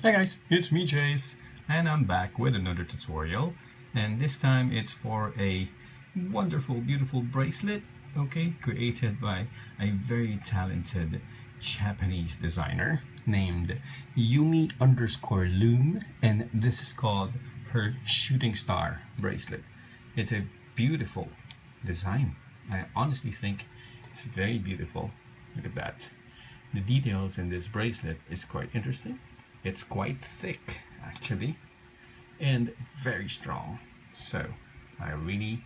Hi guys, it's me Chase, and I'm back with another tutorial, and this time it's for a wonderful, beautiful bracelet, okay, created by a very talented Japanese designer named Yumi_Loom, and this is called her shooting star bracelet. It's a beautiful design. I honestly think it's very beautiful. Look at that. The details in this bracelet is quite interesting. It's quite thick actually and very strong, so I really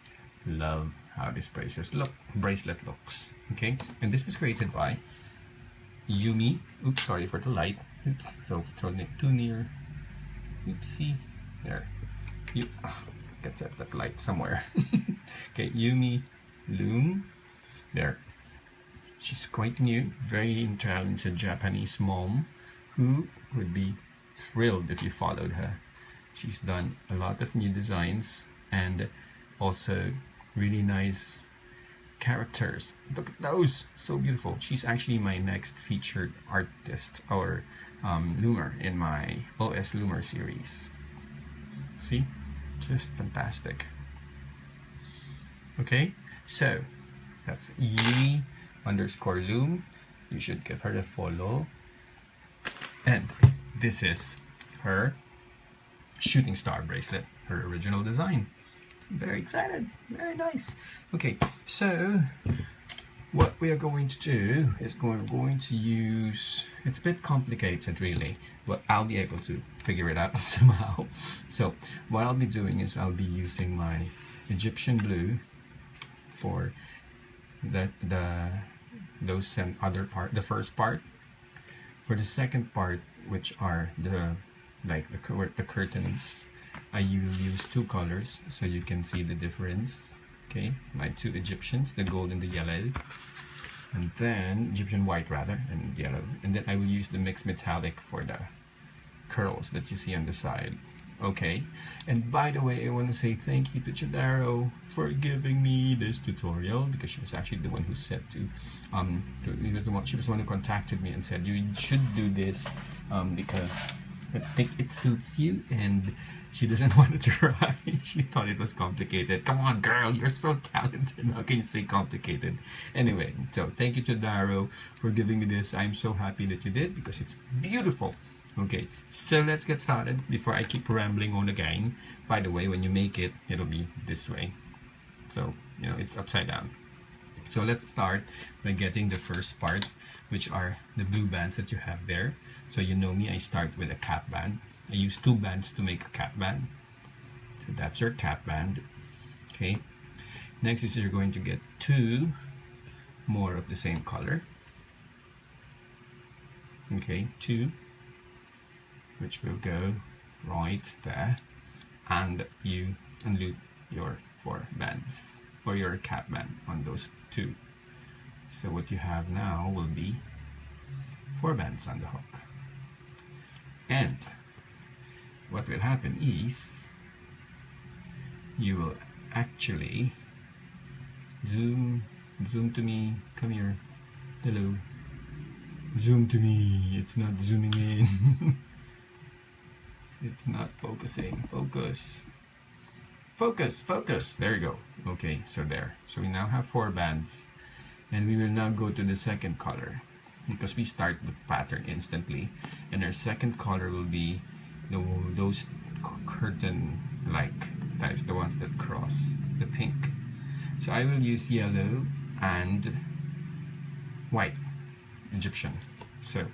love how this bracelet looks. Okay, and this was created by Yumi. Oops, sorry for the light. Oops, so throwing it too near. Oopsie, there. You get set that light somewhere. Okay, Yumi Loom. There. She's quite new, very talented Japanese mom who would be thrilled if you followed her. She's done a lot of new designs and also really nice characters. Look at those, so beautiful. She's actually my next featured artist or loomer in my OS Loomer series. See, just fantastic. Okay, so that's Yumi_Loom. You should give her a follow. And this is her shooting star bracelet, her original design. I'm very excited, very nice. Okay, so what we are going to do is we're going to use, it's a bit complicated really, but I'll be able to figure it out somehow. So what I'll be doing is I'll be using my Egyptian blue for the first part. For the second part, which are the curtains, I will use two colors so you can see the difference. Okay, my two Egyptians, the gold and the yellow, and then Egyptian white rather, and yellow, and then I will use the mixed metallic for the curls that you see on the side. Okay, and by the way, I want to say thank you to Chidaro for giving me this tutorial, because she was actually the one who said she was the one who contacted me and said you should do this because I think it suits you, and she doesn't want to try. She thought it was complicated. Come on, girl, you're so talented. How can you say complicated? Anyway, so thank you Chidaro for giving me this. I'm so happy that you did because it's beautiful. Okay, so let's get started before I keep rambling on again. By the way, when you make it, it'll be this way. So, you know, it's upside down. So let's start by getting the first part, which are the blue bands that you have there. So you know me, I start with a cap band. I use two bands to make a cap band. So that's your cap band. Okay, next is you're going to get two more of the same color. Okay, two, which will go right there, and you unloop your four bands or your cap band on those two. So what you have now will be four bands on the hook, and what will happen is you will actually zoom to me. Come here, hello, zoom to me. It's not zooming in. It's not focusing. Focus. Focus, focus. There you go. Okay, so there. So we now have four bands. And we will now go to the second color, because we start the pattern instantly. And our second color will be those curtain-like types, the ones that cross, the pink. So I will use yellow and white, Egyptian. So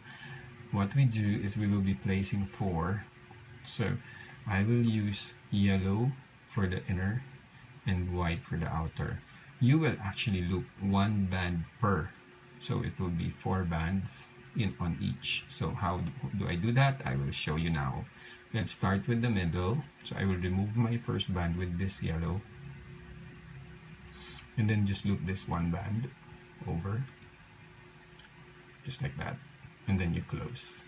what we do is we will be placing four. So I will use yellow for the inner and white for the outer. You will actually loop one band per, so it will be four bands on each. So how do I do that? I will show you now. Let's start with the middle. So I will remove my first band with this yellow, and then just loop this one band over, just like that, and then you close.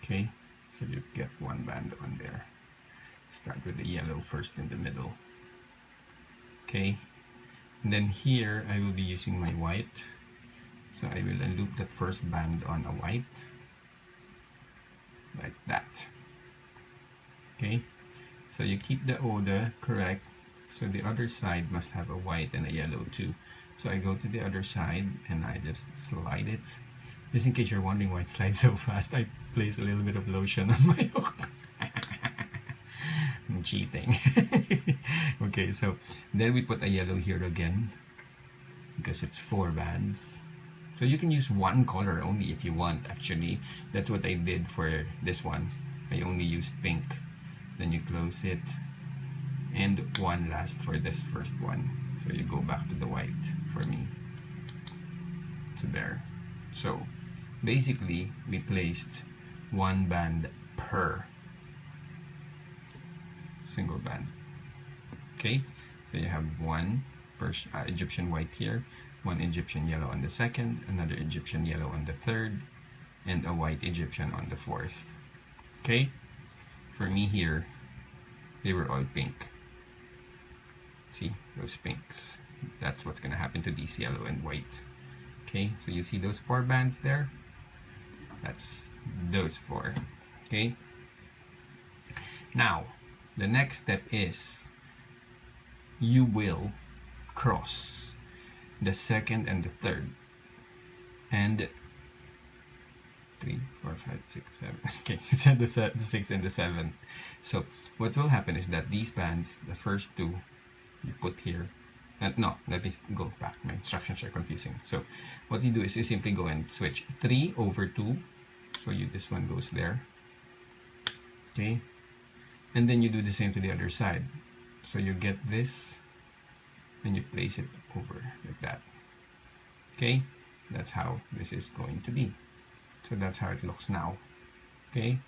Okay, so you get one band on there. Start with the yellow first in the middle. Okay, and then here I will be using my white. So I will unloop that first band on a white, like that. Okay, so you keep the order correct. So the other side must have a white and a yellow too. So I go to the other side and I just slide it. Just in case you're wondering why it slides so fast, I place a little bit of lotion on my hook. I'm cheating. Okay, so then we put a yellow here again because it's 4 bands. So you can use one color only if you want. Actually, that's what I did for this one. I only used pink. Then you close it, and one last for this first one. So you go back to the white for me. So there. So basically we placed 1 band per single band. Okay, so you have 1 Egyptian white here, 1 Egyptian yellow on the second, another Egyptian yellow on the third, and a white Egyptian on the fourth. Okay, for me here, they were all pink. See those pinks? That's what's gonna happen to these yellow and white. Okay, so you see those 4 bands there? That's those 4. Okay, now the next step is you will cross the second and the third, and 3, 4, 5, 6, 7. Okay, it's the 6 and the 7. So what will happen is that these bands, the first 2, you put here. No, let me go back. My instructions are confusing. So what you do is you simply go and switch 3 over 2. So this one goes there. Okay, and then you do the same to the other side. So you get this, and you place it over like that. Okay, that's how this is going to be. So that's how it looks now. Okay,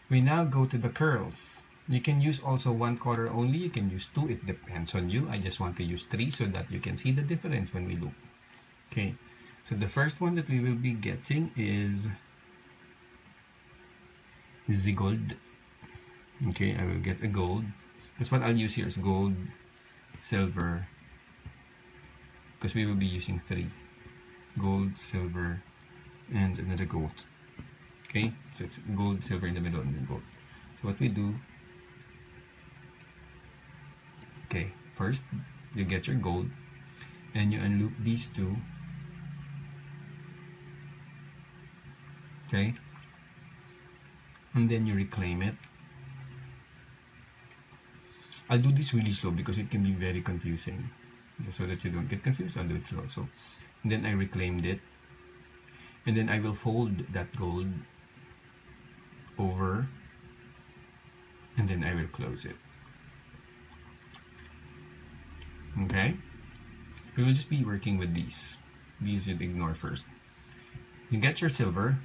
we now go to the curls. You can use also 1 color only, you can use 2, it depends on you. I just want to use 3 so that you can see the difference when we loop. Okay, so the first one that we will be getting is the gold. Okay, I will get a gold. That's what I'll use here is gold, silver, because we will be using 3. Gold, silver, and another gold. Okay, so it's gold, silver in the middle, and then gold. So what we do, okay, first you get your gold and you unloop these 2. Okay, and then you reclaim it. I'll do this really slow because it can be very confusing. Just so that you don't get confused, I'll do it slow. So then I reclaimed it, and then I will fold that gold over, and then I will close it. Okay, we will just be working with these. These you'd ignore first. You get your silver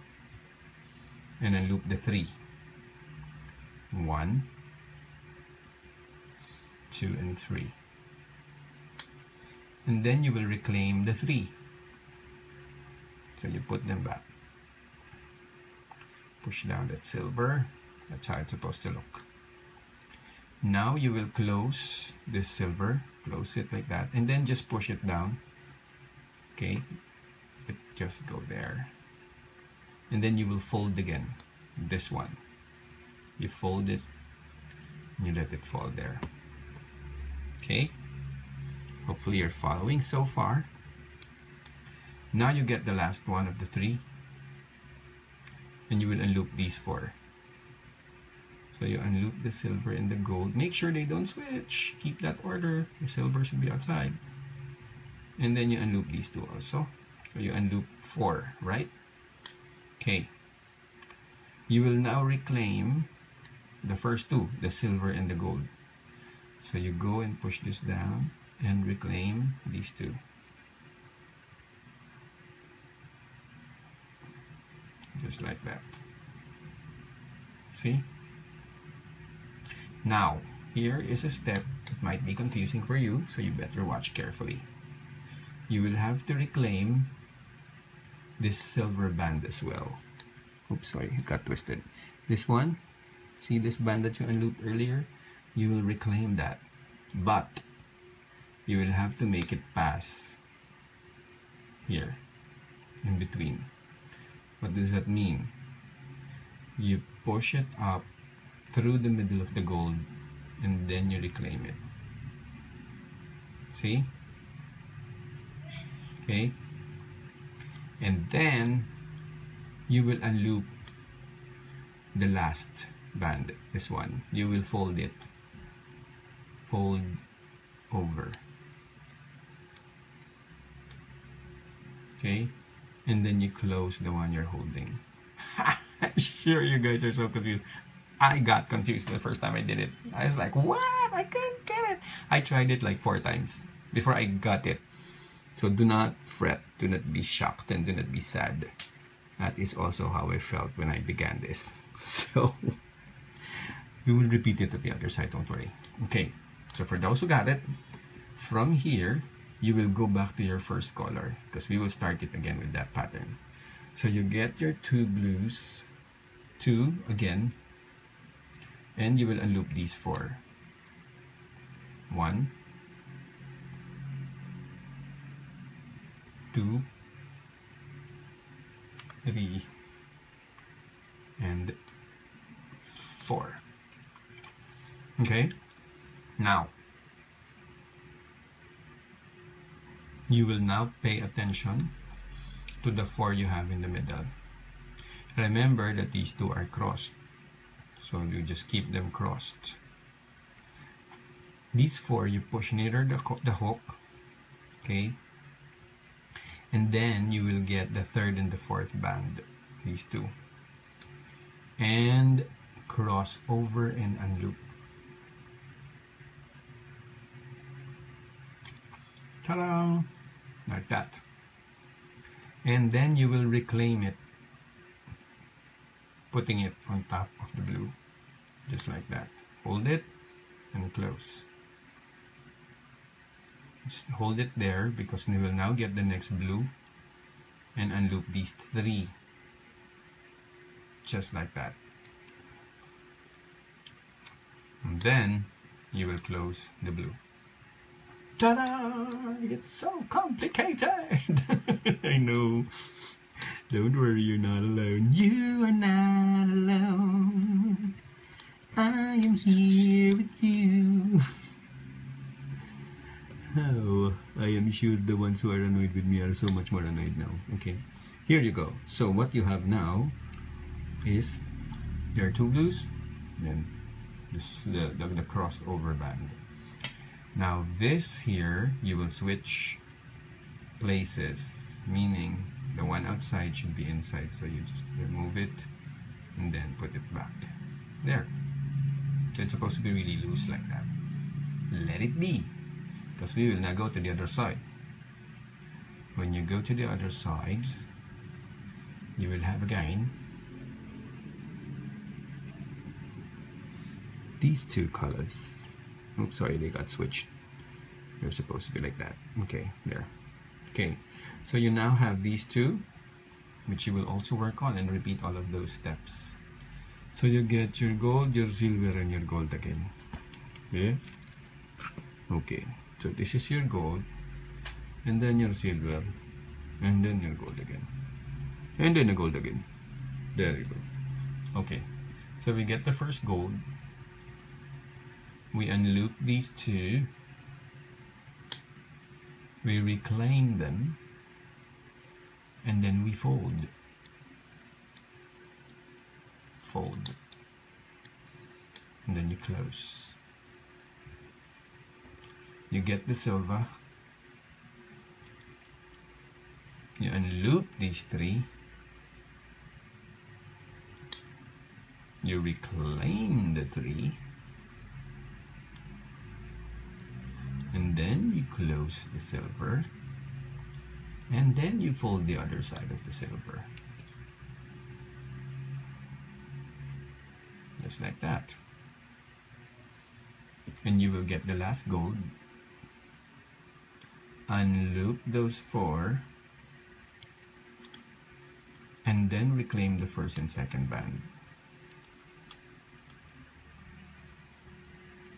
and unloop the 3. 1, 2, and 3. And then you will reclaim the 3. So you put them back. Push down that silver. That's how it's supposed to look. Now you will close this silver. Close it like that. And then just push it down. Okay. It just go there. And then you will fold again. This one. You fold it. And you let it fall there. Okay. Hopefully you're following so far. Now you get the last one of the 3. And you will unloop these 4. So you unloop the silver and the gold. Make sure they don't switch. Keep that order. The silver should be outside. And then you unloop these 2 also. So you unloop 4, right? Okay. You will now reclaim the first 2, the silver and the gold. So you go and push this down and reclaim these 2. Just like that. See? Now, here is a step that might be confusing for you, so you better watch carefully. You will have to reclaim this silver band as well. Oops, sorry, it got twisted. This one, see this band that you unlooped earlier? You will reclaim that, but you will have to make it pass here, in between. What does that mean? You push it up through the middle of the gold, and then you reclaim it. See? Okay, and then you will unloop the last band, this one. You will fold it, fold over, okay, and then you close the one you're holding. I'm sure you guys are so confused. I got confused the first time I did it. I was like, what? I couldn't get it. I tried it like 4 times before I got it. So do not fret, do not be shocked, and do not be sad. That is also how I felt when I began this. So we will repeat it to the other side, don't worry. Okay, so for those who got it, from here, you will go back to your first color because we will start it again with that pattern. So you get your 2 blues, 2 again, and you will unloop these 4. 1, 2, 3, and 4. Okay, now you will now pay attention to the 4 you have in the middle. Remember that these 2 are crossed, so you just keep them crossed. These 4 you push nearer the hook, okay, and then you will get the 3rd and the 4th band, these 2, and cross over and unloop. Ta-da! Like that. And then you will reclaim it, putting it on top of the blue, just like that. Hold it and close. Just hold it there because we will now get the next blue and unloop these 3, just like that. And then you will close the blue. Ta-da! It's so complicated! I know. Don't worry, you're not alone. You are not alone. I am here with you. Oh, I am sure the ones who are annoyed with me are so much more annoyed now. Okay, here you go. So what you have now is there are 2 blues, then this the crossed over band. Now this here you will switch places, meaning the one outside should be inside, so you just remove it and then put it back there. So it's supposed to be really loose like that. Let it be, because we will now go to the other side. When you go to the other side, you will have again these 2 colors. Oops, sorry, they got switched. They're supposed to be like that. Okay, there. Okay, so you now have these 2, which you will also work on and repeat all of those steps. So you get your gold, your silver, and your gold again. Yeah? Okay, so this is your gold, and then your silver, and then your gold again, and then the gold again. There you go. Okay, so we get the first gold, we unloop these 2, we reclaim them, and then we fold. Fold. And then you close. You get the silver, you unloop these 3, you reclaim the 3, and then you close the silver, and then you fold the other side of the silver, just like that, and you will get the last gold. Unloop those 4, and then reclaim the 1st and 2nd band.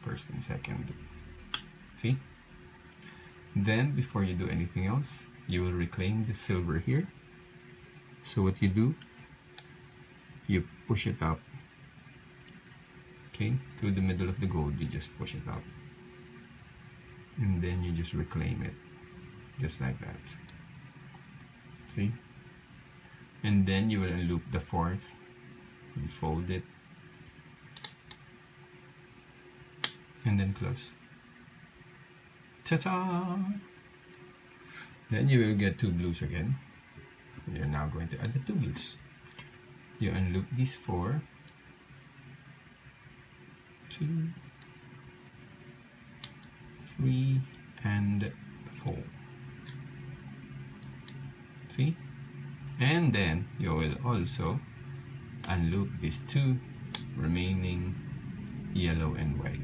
1st and 2nd. See? Then before you do anything else, you will reclaim the silver here. So what you do, you push it up Okay, through the middle of the gold, you just push it out. And then you just reclaim it, just like that. See? And then you will unloop the fourth and fold it. And then close. Ta-ta! Then you will get two blues again. You're now going to add the two blues. You unloop these four. 2, 3, and 4. See? And then you will also unloop these two remaining yellow and white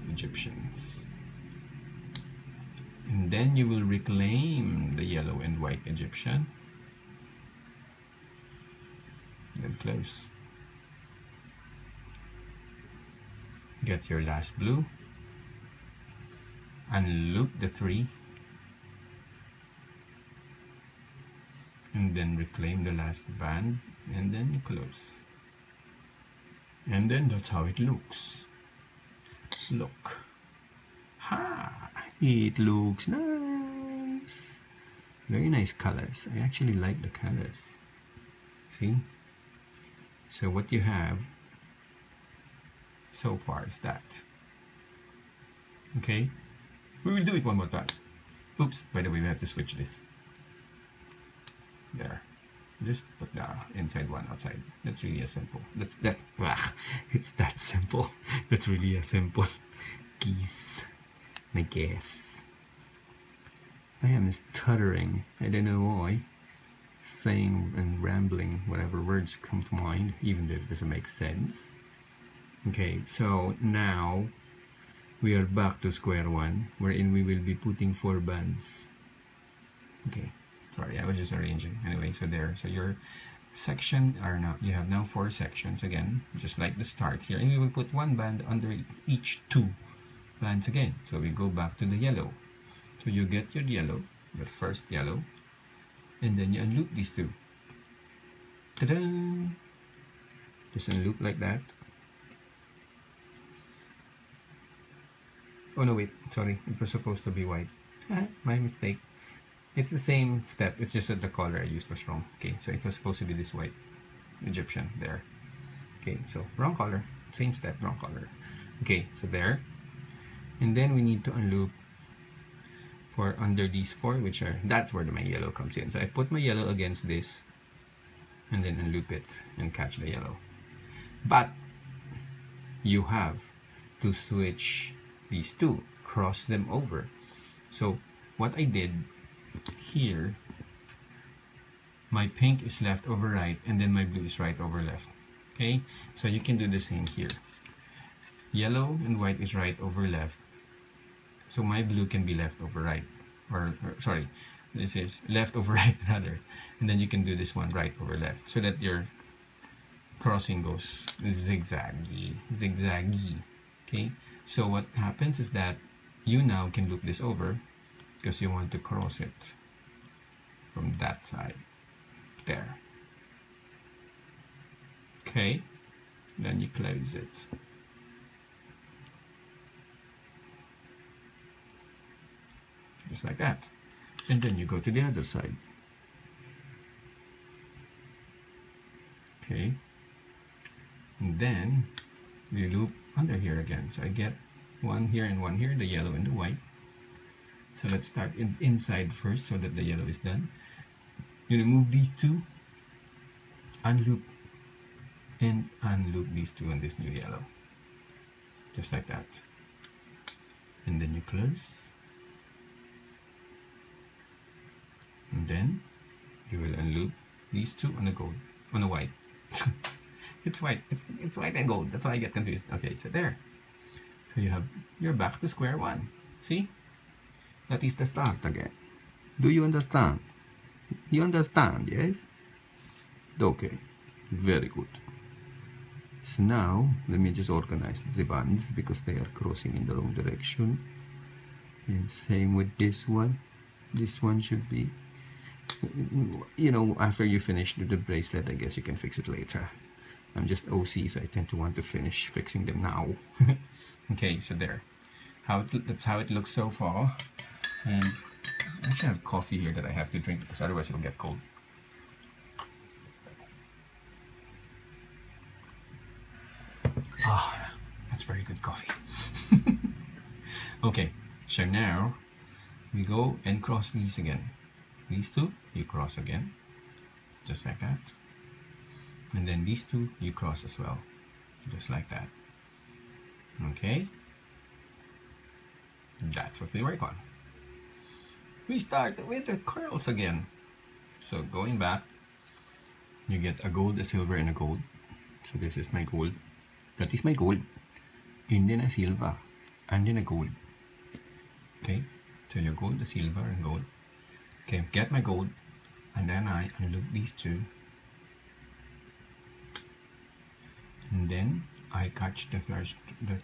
Egyptians. And then you will reclaim the yellow and white Egyptian. Then close. Get your last blue. Unloop the 3. And then reclaim the last band. And then you close. And then that's how it looks. Look. Ha! It looks nice. Very nice colors. I actually like the colors. See? So what you have so far is that. Okay? We will do it one more time. Oops, by the way, we have to switch this. There. Just put the inside one outside. That's really a simple. It's that simple. That's really a simple geese, I guess. I am stuttering. I don't know why. Saying and rambling whatever words come to mind, even though it doesn't make sense. Okay, so now we are back to square one, wherein we will be putting 4 bands. Okay, sorry, I was just arranging. Anyway, so there. So your section are now, you have now 4 sections again, just like the start here, and we will put 1 band under each 2 bands again. So we go back to the yellow. So you get your yellow, your first yellow, and then you unloop these 2. Ta-da! Just unloop like that. Oh no, wait, sorry, it was supposed to be white. My mistake. It's the same step, it's just that the color I used was wrong. Okay, so it was supposed to be this white Egyptian there. Okay, so wrong color, same step, wrong color. Okay, so there. And then we need to unloop for under these 4, which are, that's where my yellow comes in. So I put my yellow against this and then unloop it and catch the yellow. But you have to switch these 2, cross them over. So what I did here, my pink is left over right and then my blue is right over left. Okay, so you can do the same here. Yellow and white is right over left, so my blue can be left over right, or sorry, this is left over right rather, and then you can do this one right over left, so that your crossing goes zigzaggy. Okay, so what happens is that you now can loop this over because you want to cross it from that side there. Okay, then you close it. Just like that. And then you go to the other side. Okay, and then you loop under here again. So I get 1 here and 1 here, the yellow and the white. So let's start inside first so that the yellow is done. You remove these 2, unloop, and unloop these 2 on this new yellow. Just like that. And then you close. And then you will unloop these 2 on the gold, on the white. It's white. It's white and gold. That's why I get confused. Okay, so there. So you're back to square one. See? That is the start again. Do you understand? You understand, yes? Okay. Very good. So now let me just organize the bands because they are crossing in the wrong direction. And same with this one. This one should be, you know, after you finish the bracelet, I guess you can fix it later. I'm just OC, so I tend to want to finish fixing them now. Okay, so there. That's how it looks so far. And I actually have coffee here that I have to drink because otherwise it'll get cold. Ah, that's very good coffee. Okay, so now we go and cross these again. These two, you cross again, just like that. And then these two, you cross as well, just like that. Okay, that's what we work on. We start with the curls again. So going back, you get a gold, a silver, and a gold. So this is my gold. That is my gold. And then a silver, and then a gold. Okay, so your gold, the silver, and gold. Okay, get my gold, and then I unloop these two. And then I catch the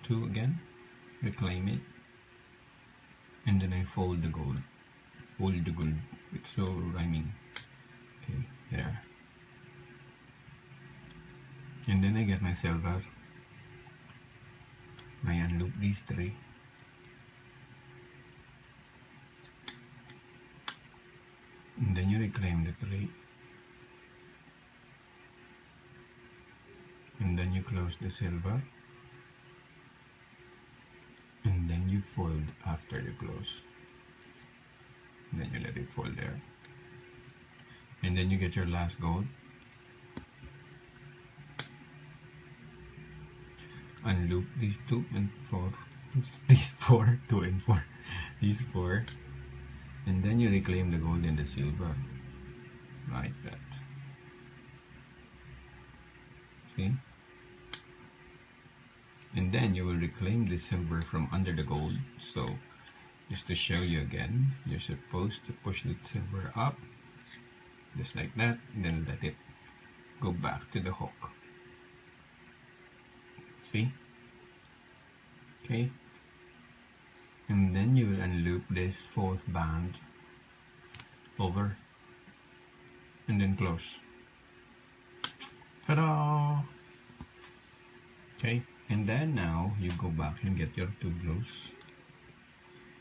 two again, reclaim it, and then I fold the gold. Fold the gold. It's so rhyming. Okay, there. And then I get my silver. I unloop these three. And then you reclaim the three. And then you close the silver. And then you fold after you close. And then you let it fold there. And then you get your last gold. Unloop these 2 and 4. These 4, 2 and 4. These 4. And then you reclaim the gold and the silver. Like that. See? And then you will reclaim the silver from under the gold. So just to show you again, you're supposed to push the silver up just like that, and then let it go back to the hook. See? Okay, and then you will unloop this 4th band over and then close. Ta-da! Okay, and then now you go back and get your 2 glues.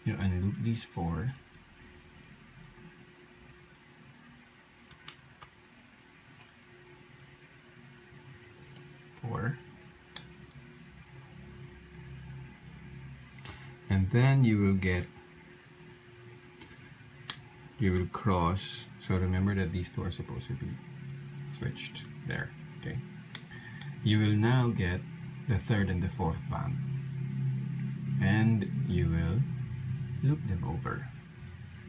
You unloop these 4. And then you will cross. So remember that these 2 are supposed to be switched there. Okay, you will now get the 3rd and the 4th band, and you will loop them over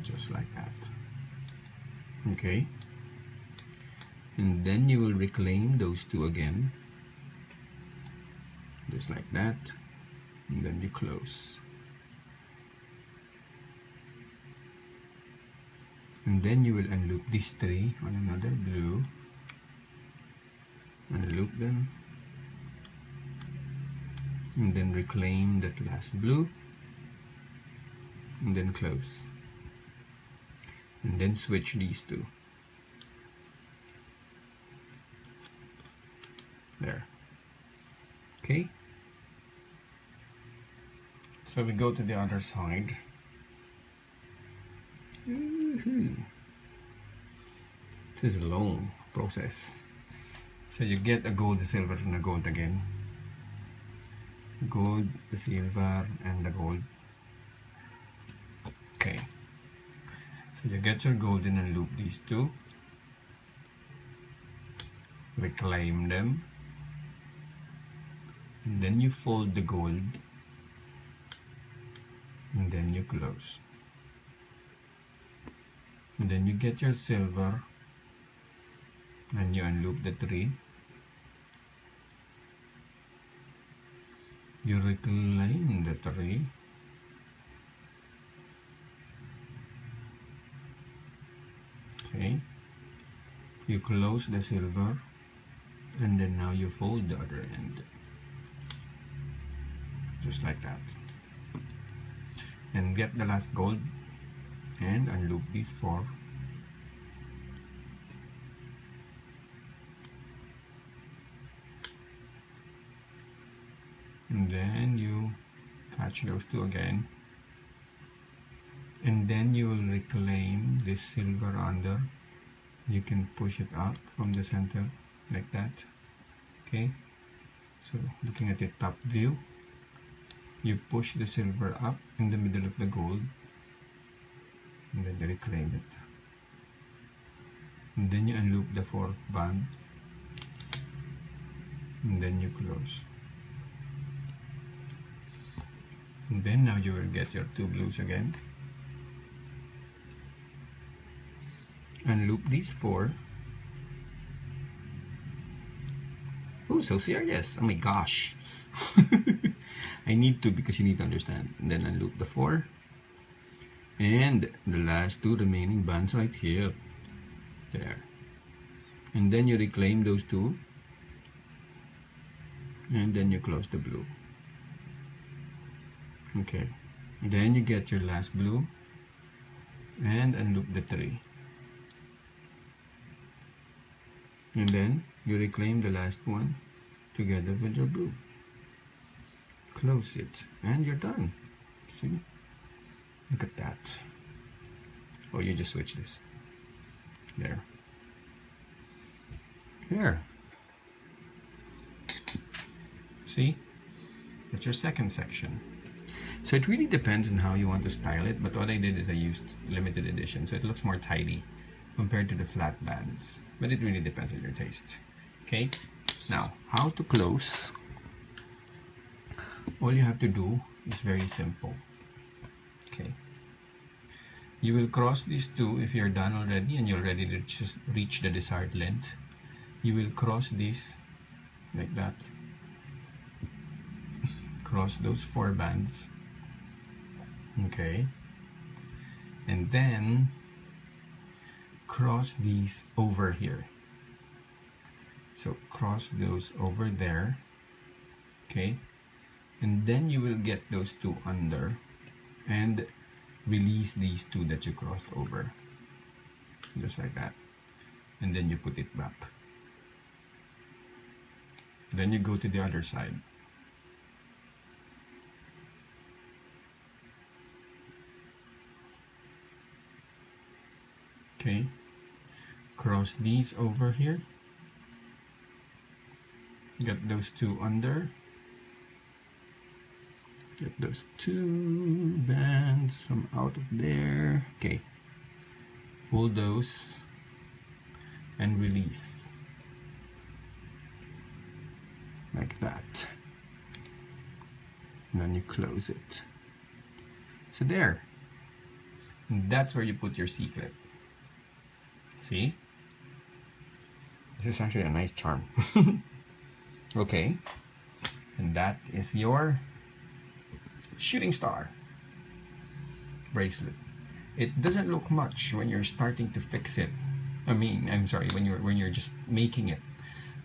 just like that. Okay, and then you will reclaim those 2 again just like that, and then you close. And then you will unloop these 3 on another blue, unloop them, and then reclaim that last blue, and then close, and then switch these 2 there. Okay, so we go to the other side. This is a long process. So you get a gold, the silver, and a gold again. Gold, the silver, and the gold. Okay. So you get your golden and loop these 2. Reclaim them. And then you fold the gold. And then you close. And then you get your silver. And you unloop the 3. You reclaim the 3. Okay, you close the silver, and then now you fold the other end just like that, and get the last gold and unloop these 4. and then you catch those two again, and then you will reclaim this silver under. You can push it up from the center like that. Okay, so looking at the top view, you push the silver up in the middle of the gold, and then you reclaim it, and then you unloop the fourth band, and then you close, and then now you will get your two blues again. Unloop these four. Oh, so serious. Oh my gosh. I need to, because you need to understand. And then unloop the four. And the last two remaining bands right here. There. And then you reclaim those two. And then you close the blue. Okay. And then you get your last blue. And unloop the three. And then you reclaim the last one together with your blue. Close it, and you're done. See? Look at that. Oh, you just switch this. There. Here. See? That's your second section. So it really depends on how you want to style it, but what I did is I used limited edition, so it looks more tidy compared to the flat bands. But it really depends on your taste. Okay? Now, how to close? All you have to do is very simple. Okay? You will cross these two if you're done already and you're ready to just reach the desired length. You will cross these like that. Cross those four bands. Okay? And then cross these over here. So cross those over there. Okay? And then you will get those two under and release these two that you crossed over. Just like that. And then you put it back. Then you go to the other side. Okay, cross these over here, get those two under, get those two bands from out of there. Okay, pull those and release like that, and then you close it. So there, and that's where you put your secret. See? This is actually a nice charm. Okay. And that is your shooting star bracelet. It doesn't look much when you're starting to fix it. I'm sorry, when you're just making it.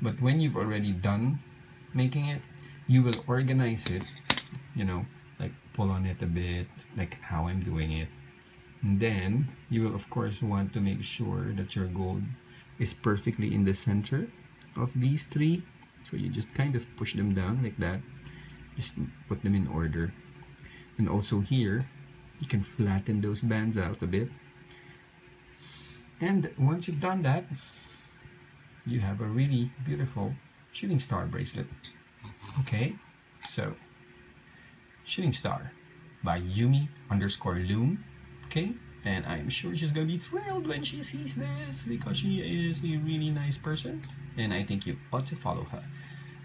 But when you've already done making it, you will organize it, you know, like pull on it a bit, like how I'm doing it. And then you will of course want to make sure that your gold is perfectly in the center of these three. So you just kind of push them down like that. Just put them in order. And also here, you can flatten those bands out a bit. And once you've done that, you have a really beautiful shooting star bracelet. Okay, so shooting star by Yumi_Loom. Okay, and I'm sure she's gonna be thrilled when she sees this because she is a really nice person and I think you ought to follow her.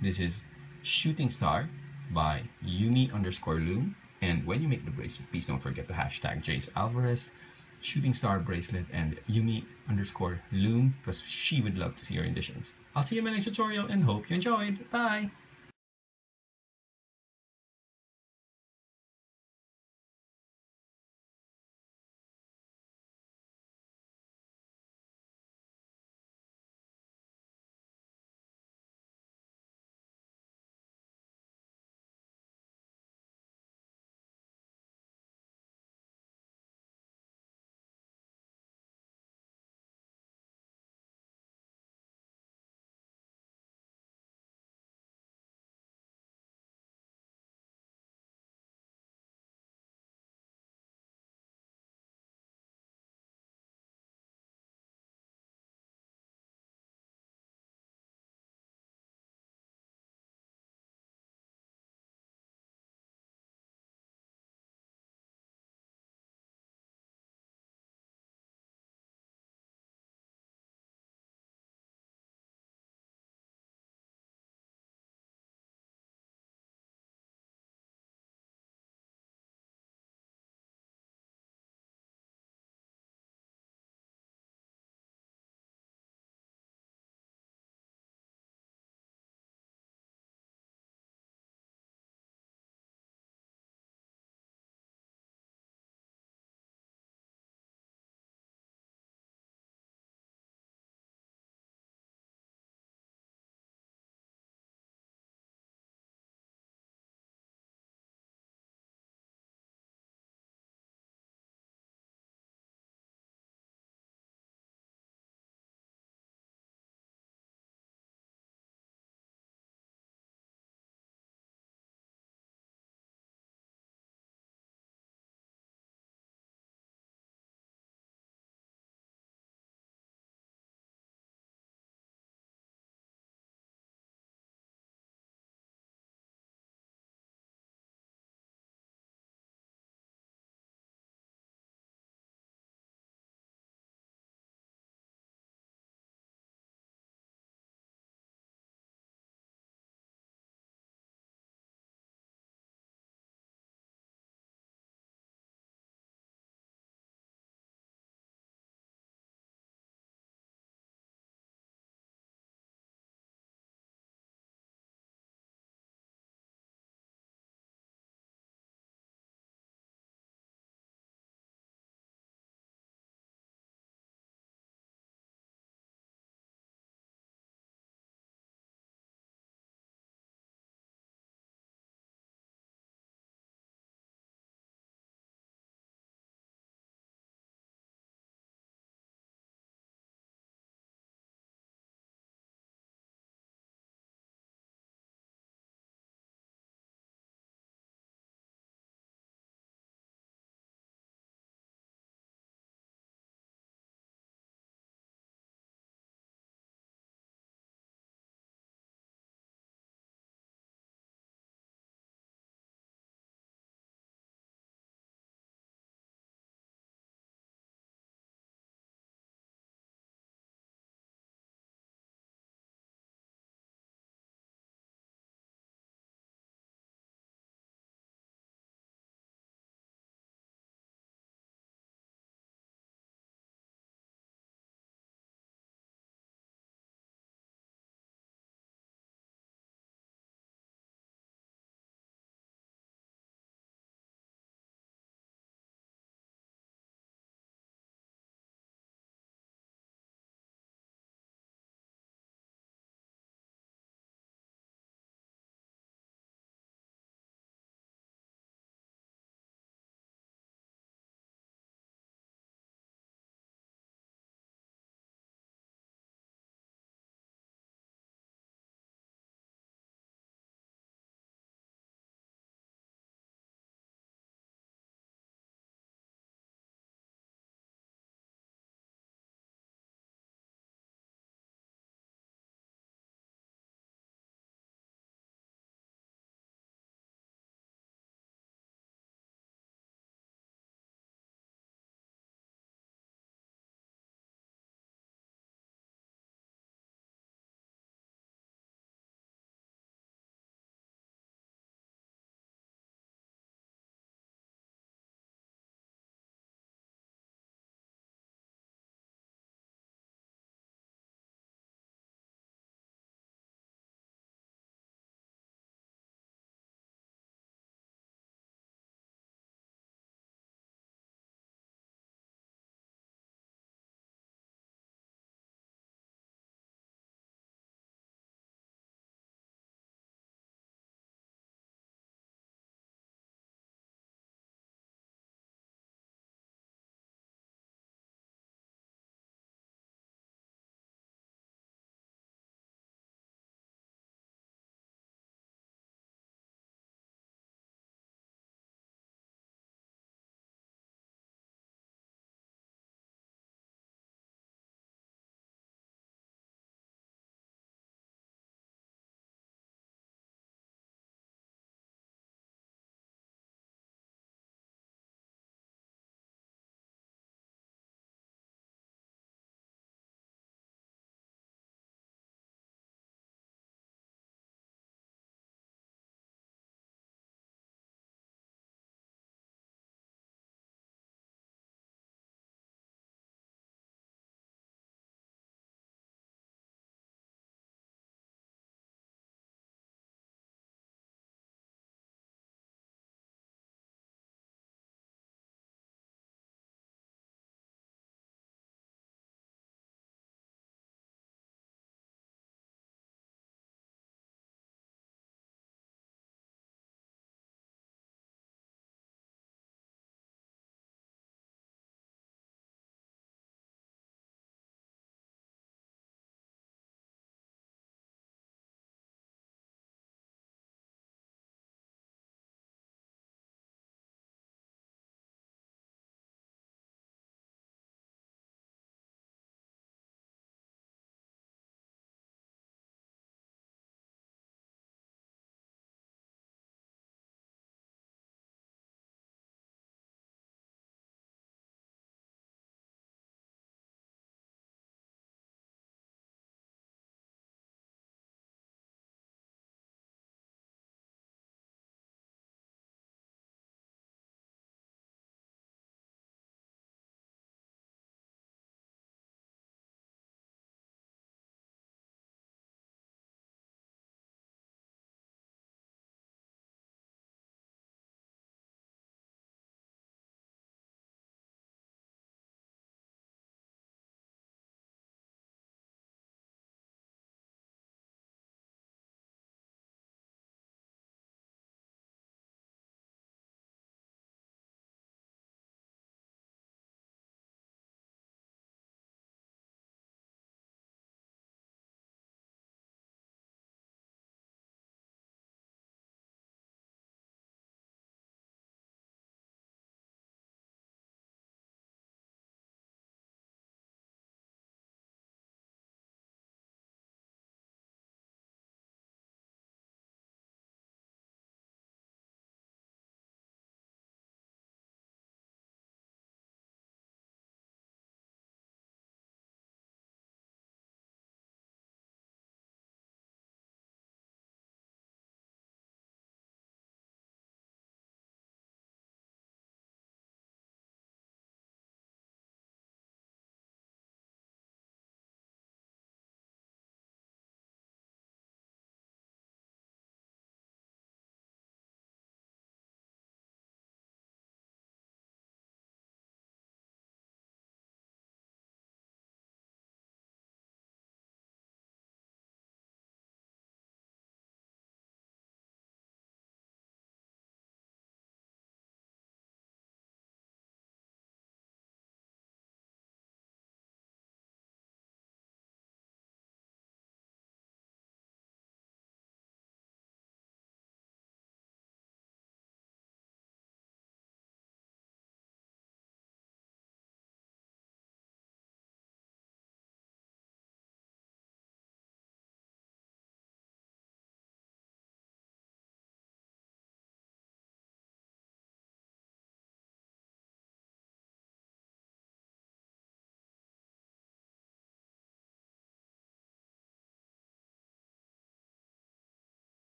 This is Shooting Star by Yumi_Loom, and when you make the bracelet, please don't forget to hashtag Jace Alvarez, Shooting Star bracelet, and Yumi_Loom because she would love to see your renditions. I'll see you in my next tutorial and hope you enjoyed. Bye!